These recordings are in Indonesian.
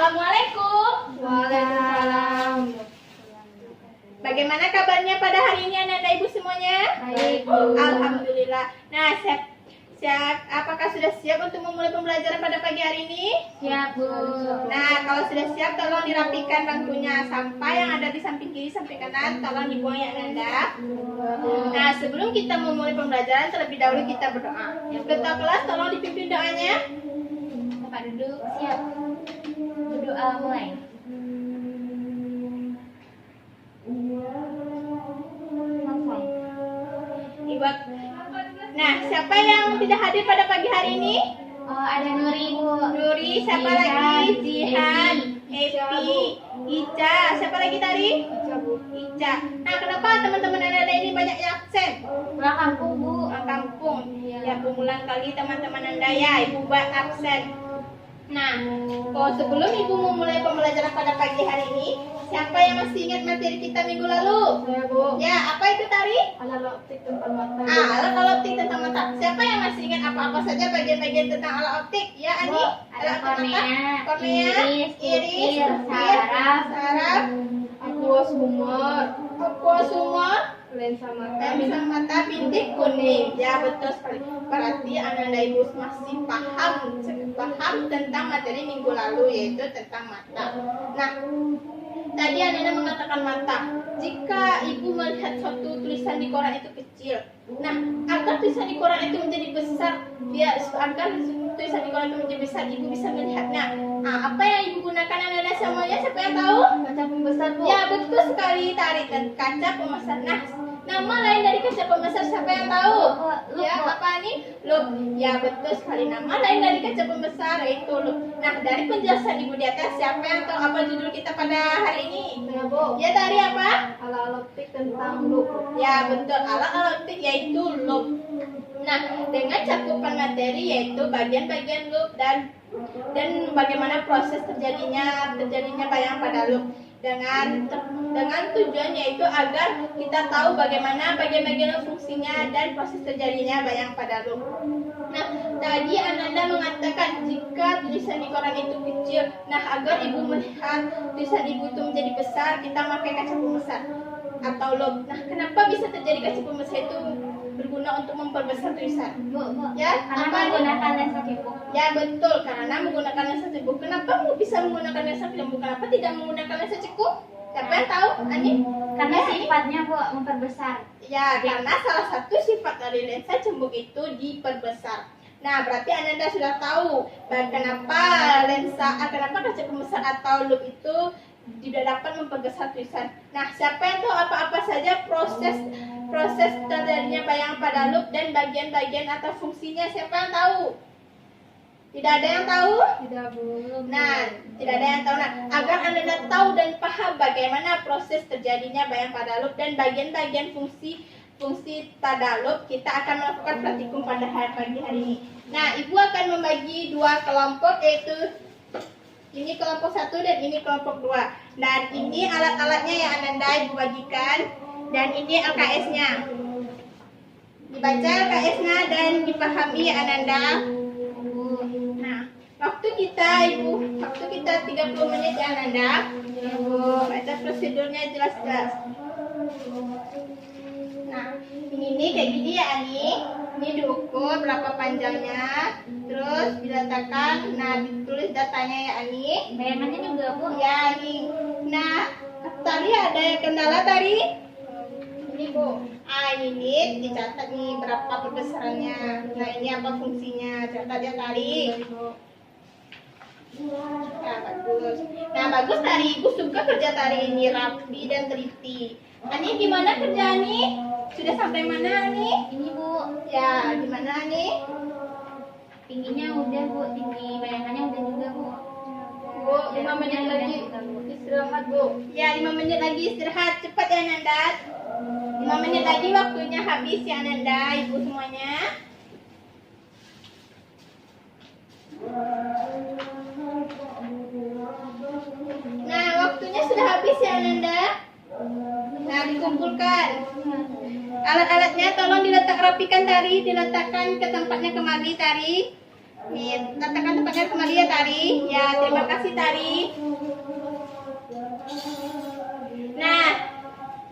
Assalamualaikum. Waalaikumsalam. Bagaimana kabarnya pada hari ini anak-anak ibu semuanya? Baik, Bu. Alhamdulillah. Nah, apakah sudah siap untuk memulai pembelajaran pada pagi hari ini? Siap, Bu. Nah, kalau sudah siap tolong dirapikan bangkunya. Sampah yang ada di samping kiri sampai kanan tolong dibuang ya Ananda. Nah, sebelum kita memulai pembelajaran terlebih dahulu kita berdoa. Yang ketua kelas tolong dipimpin doanya. Bapak duduk. Siap. Berdoa mulai. Ibuat. Nah, siapa yang tidak hadir pada pagi hari ini? Oh, ada Nuri, Bu. Nuri, siapa Jihan, lagi? Jihan, Epi. Epi, Ica, siapa lagi tadi? Ica. Nah, kenapa teman-teman Anda ini banyak yang absen? Pulang kampung, Bu. Pulang kampung. Iya. Ya, berulang kali teman-teman Anda ya, Ibu buat absen. Nah, sebelum Ibu memulai pembelajaran pada pagi hari ini, siapa yang masih ingat materi kita minggu lalu? Saya, Bu. Ya, apa itu tadi? Alat optik tentang mata. Alat optik tentang mata. Siapa yang masih ingat apa-apa saja bagian-bagian tentang alat optik? Ya, Ani? Ada kornea, kornea, iris, pupil, saraf, aqua semua, lensa lensa mata, bintik kuning. Ya, betul sekali. Berarti anak-anak ibu masih paham tentang materi minggu lalu, yaitu tentang mata. Nah, tadi anak-anak mengatakan mata. Jika ibu melihat suatu tulisan di koran itu kecil, nah agar tulisan di koran itu menjadi besar, agar tulisan di koran itu menjadi besar, ibu bisa melihatnya. Nah, apa yang ibu gunakan anak-anak semuanya? Siapa yang tahu? Kaca pembesar, Bu. Ya, betul sekali, tarik dan kaca pembesar. Nah, nama lain dari kaca pembesar siapa yang tahu? Lup, Ya, Bu. apa nih? Lup. Ya, betul sekali. Nama lain dari kaca pembesar itu lup. Nah, dari penjelasan ibu di atas, siapa yang tahu apa judul kita pada hari ini? Saya, Bu. Ya, dari apa? Alat optik tentang lup. Ya, betul. Alat optik yaitu lup. Nah, dengan cakupan materi yaitu bagian-bagian lup dan bagaimana proses terjadinya bayang pada lup dengan tujuan yaitu agar kita tahu bagaimana bagian-bagian fungsinya dan proses terjadinya bayang pada lup. Nah, tadi Ananda mengatakan jika tulisan di koran itu kecil, nah agar ibu melihat tulisan ibu itu menjadi besar, kita pakai kaca pembesar atau lup. Nah, kenapa bisa terjadi kaca pembesar itu berguna untuk memperbesar tulisan? Bu. Ya, Karena apa nih? menggunakan lensa cipuk. Ya, betul, karena menggunakan lensa cekuk. Kenapa bisa menggunakan lensa cekuk? Kenapa tidak menggunakan lensa cekuk? Siapa yang tahu? Ani? Karena Ya, sifatnya, Bu, memperbesar. Ya, karena salah satu sifat dari lensa cembung itu diperbesar. Nah, berarti Ananda sudah tahu kenapa kaca pembesar atau lup itu tidak dapat memperbesar tulisan. Nah, siapa yang tahu apa-apa saja proses terjadinya bayang pada lup dan bagian-bagian atau fungsinya? Siapa yang tahu? Tidak ada yang tahu? Tidak, Bu. Nah, tidak ada yang tahu. Nah, agar Anda tahu dan paham bagaimana proses terjadinya bayang pada lup dan bagian-bagian fungsi tadalup, kita akan melakukan praktikum pada pagi hari ini. Nah, Ibu akan membagi dua kelompok, yaitu ini kelompok 1 dan ini kelompok 2. Dan ini alat-alatnya yang Ananda Ibu bagikan, dan ini LKS-nya. Dibaca LKS-nya dan dipahami ya Ananda. Nah, waktu kita 30 menit ya Ananda. Ibu baca prosedurnya jelas-jelas. Nah, ini kayak gini ya Ani. Ini diukur berapa panjangnya, terus diletakkan. Nah, ditulis datanya ya Ani. Bayangannya juga, Bu. Ya Ani. Nah, tadi ada yang kendala tadi. Ini Bu. Ini dicatat nih berapa perbesarannya. Nah, ini apa fungsinya? Catat ya tadi. Nah, bagus. Nah, bagus tadi. Ibu suka kerja tadi ini rapi dan teliti. Ani gimana kerja Ani? Sudah sampai mana Ani? Ini, Bu. Ya, gimana Ani? Tingginya udah, Bu. Tinggi bayangannya udah juga, Bu. Bu, 5 menit lagi istirahat Bu. Ya, 5 menit lagi istirahat. Cepat ya Nanda. 5 menit lagi waktunya habis ya Nanda, Ibu semuanya. Nah, waktunya sudah habis ya Nanda. Nah, dikumpulkan. Alat-alatnya tolong rapikan tadi, diletakkan ke tempatnya kembali tadi. Nih, katakan tempatnya kembali ya Tari. Ya, terima kasih Tari. Nah,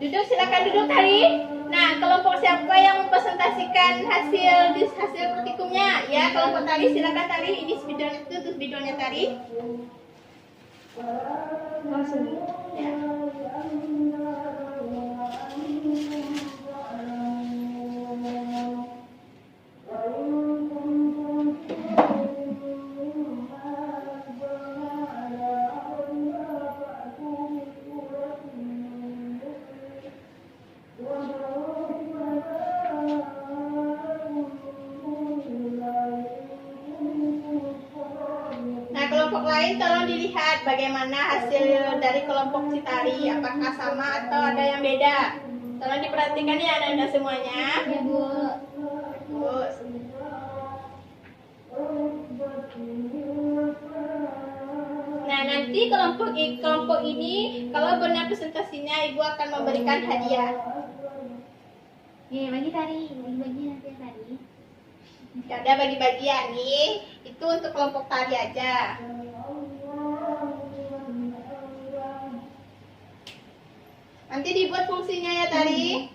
duduk, silakan duduk Tari. Nah, kelompok siapa yang mempresentasikan hasil praktikumnya? Ya, kelompok Tari silakan Tari. Ini spidolnya itu spidolnya Tari. Langsung. Ya. Nah, kelompok lain tolong dilihat bagaimana hasil dari kelompok si Tari, apakah sama atau ada yang beda. Tolong diperhatikan ya anak-anak semuanya. Ya Bu. Terus. Nah, nanti kelompok ini kalau benar presentasinya Ibu akan memberikan hadiah. Nih, bagi Tari, bagi nanti Tari. Ada bagi-bagi ya nih. Itu untuk kelompok Tari aja. Nanti dibuat fungsinya ya Tari.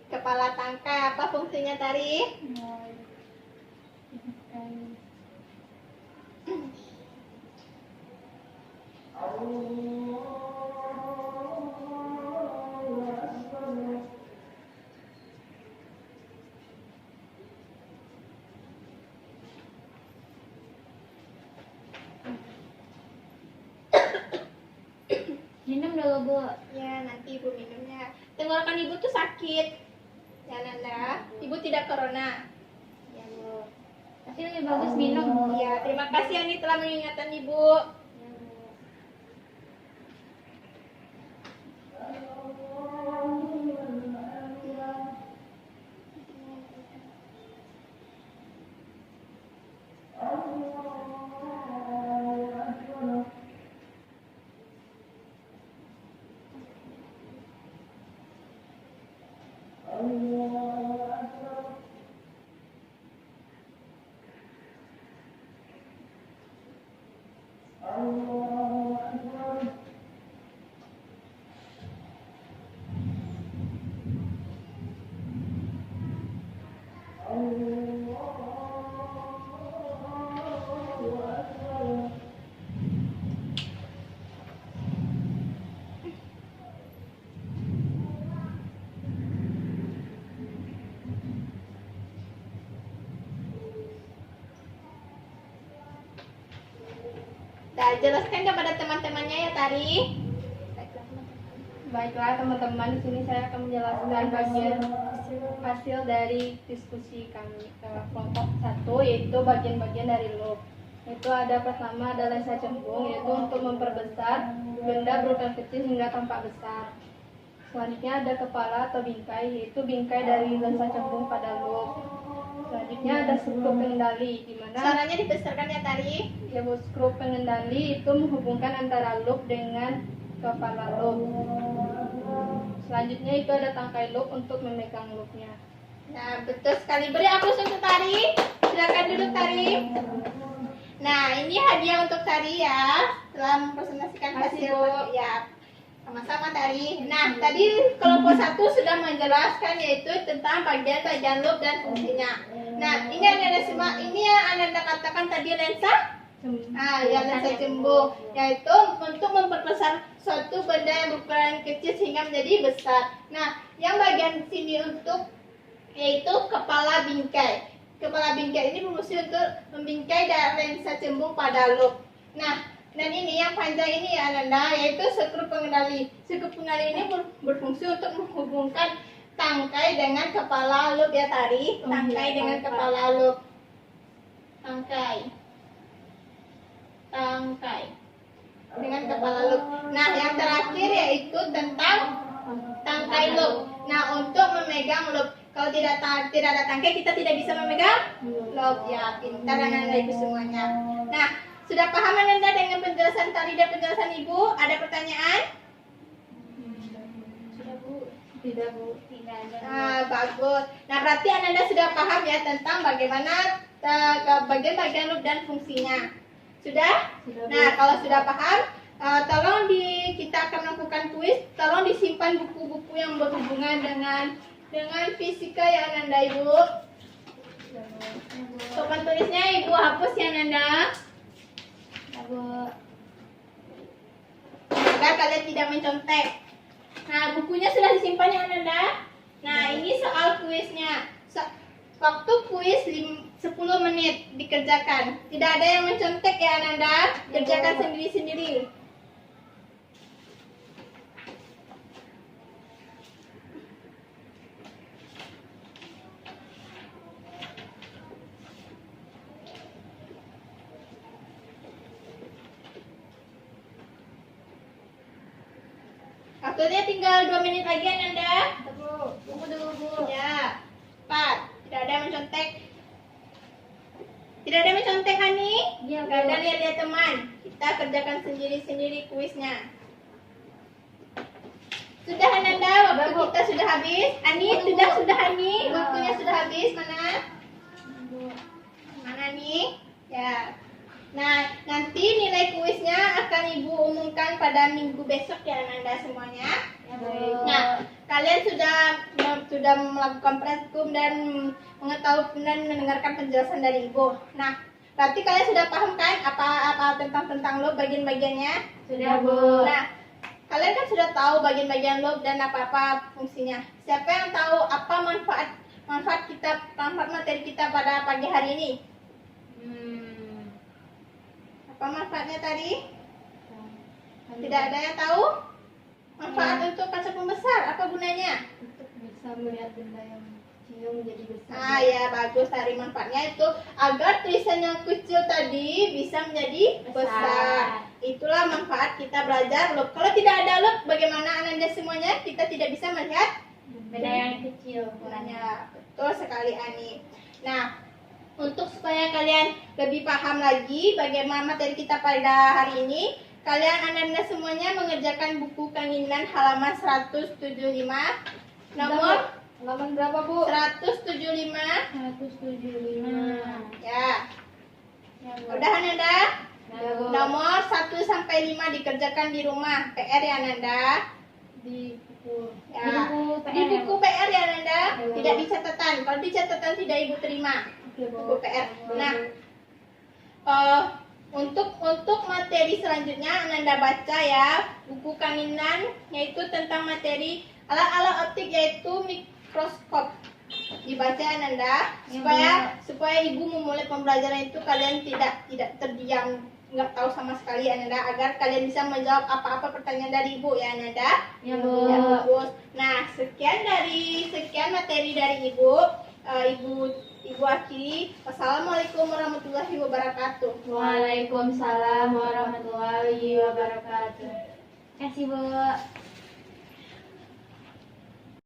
Kepala tangkai apa fungsinya Tari? Minum dulu Bu. Ya, nanti Ibu minumnya. Tenggorokan Ibu tuh sakit. Ya Nanda, Ibu tidak corona. Ya Bu. Tapi lebih bagus minum Bu. Ya, terima kasih Ani telah mengingatkan Ibu. Ya Bu. Nah, jelaskan kepada teman-temannya ya Tari. Baiklah teman-teman, di sini saya akan menjelaskan bagian hasil dari diskusi kami kelompok 1, yaitu bagian-bagian dari loop. Itu ada pertama ada lensa cembung, yaitu untuk memperbesar benda berukuran kecil hingga tampak besar. Selanjutnya ada kepala atau bingkai, yaitu bingkai dari lensa cembung pada loop. Selanjutnya ada skrup pengendali, di mana Suaranya dibesarkan ya Tari. ya, skrup pengendali itu menghubungkan antara loop dengan kepala loop. Selanjutnya itu ada tangkai loop untuk memegang loopnya. Nah, betul sekali. Beri aplaus untuk Tari. Silakan duduk Tari. Nah, ini hadiah untuk Tari ya. Telah mempresentasikan hasil. Ya, sama-sama Tari. Nah, tadi kelompok 1 sudah menjelaskan yaitu tentang bagian-bagian loop dan fungsinya. Nah, ini ada semua. Ini yang Anda katakan tadi lensa. Ya, lensa cembung, yaitu untuk memperbesar suatu benda yang berukuran kecil sehingga menjadi besar. Nah, yang bagian sini untuk yaitu kepala bingkai. Kepala bingkai ini berfungsi untuk membingkai dari lensa cembung pada loop. Nah, Dan ini yang panjang ini ya Ananda, yaitu skru pengendali. Skru pengendali ini berfungsi untuk menghubungkan tangkai dengan kepala loop ya Tari. Tangkai dengan kepala loop. Tangkai dengan kepala loop. Nah, yang terakhir yaitu tentang tangkai loop. Nah, untuk memegang loop, kalau tidak ada tangkai kita tidak bisa memegang loop ya. Pintar Ananda Ibu semuanya. Nah, sudah paham Ananda dengan penjelasan Tari dan penjelasan Ibu? Ada pertanyaan? Sudah Bu. Tidak Bu. Tidak ada. Nah, bagus. Nah, berarti Ananda sudah paham ya tentang bagaimana bagian-bagian loop dan fungsinya. Sudah? Nah, kalau sudah paham, tolong kita akan melakukan kuis. Tolong disimpan buku-buku yang berhubungan dengan fisika ya Ananda Ibu. Papan tulisnya Ibu hapus ya Ananda. Agar kalian tidak mencontek. Nah, bukunya sudah disimpan ya Ananda. Nah, ini soal kuisnya. Waktu kuis 10 menit dikerjakan. Tidak ada yang mencontek ya Ananda. Kerjakan sendiri-sendiri. Waktunya tinggal 2 menit lagi Ananda. Tunggu dulu Bu. Ya. 4. Tidak ada yang mencontek. Tidak ada yang mencontek Hani? Iya, Bu. Gak ada lihat-lihat teman. Kita kerjakan sendiri-sendiri kuisnya. Sudah Ananda, waktu kita sudah habis. Ani, sudah Ani, waktunya sudah habis. Mana nih? Ya. Nah, nanti nilai kuisnya akan Ibu umumkan pada minggu besok ya Ananda semuanya. Nah, kalian sudah melakukan praktikum dan mengetahui dan mendengarkan penjelasan dari Ibu. Nah, berarti kalian sudah paham kan apa tentang loop bagian-bagiannya? Sudah Bu. Nah, kalian kan sudah tahu bagian-bagian loop dan apa fungsinya. Siapa yang tahu apa manfaat materi kita pada pagi hari ini? Apa manfaatnya tadi? Tidak ada yang tahu? Manfaat untuk kaca pembesar, apa gunanya? Untuk bisa melihat benda yang kecil menjadi besar. Ah ya, bagus. Tadi manfaatnya itu agar tulisan yang kecil tadi bisa menjadi besar. Itulah manfaat kita belajar loop. Kalau tidak ada loop, bagaimana Ananda semuanya? Kita tidak bisa melihat Benda yang kecil. ukurannya. Betul sekali Ani. Nah, untuk supaya kalian lebih paham lagi bagaimana materi kita pada hari ini, kalian Ananda semuanya mengerjakan buku Kanginan halaman 175. Nomor Halaman berapa Bu? 175. 175. Ya. Ya, Bu. Udah Ananda? Ya, Bu. Nomor 1 sampai 5 dikerjakan di rumah. PR ya Ananda. Di buku. Ya. Di buku PR Di buku PR ya Ananda. Ya, Bu. Tidak di catatan. Kalau di catatan tidak Ibu terima. Oke, Bu. Buku PR. Nah, untuk materi selanjutnya Ananda baca ya buku Kanginan, yaitu tentang materi alat-alat optik yaitu mikroskop. Dibaca Ananda supaya Ibu memulai pembelajaran itu kalian tidak terdiam, nggak tahu sama sekali Ananda, agar kalian bisa menjawab apa-apa pertanyaan dari Ibu ya Ananda. Ya, Bu. Ya, bagus. Nah, sekian materi dari Ibu. Ibu akhiri. Wassalamualaikum warahmatullahi wabarakatuh. Waalaikumsalam warahmatullahi wabarakatuh. Terima kasih Bu.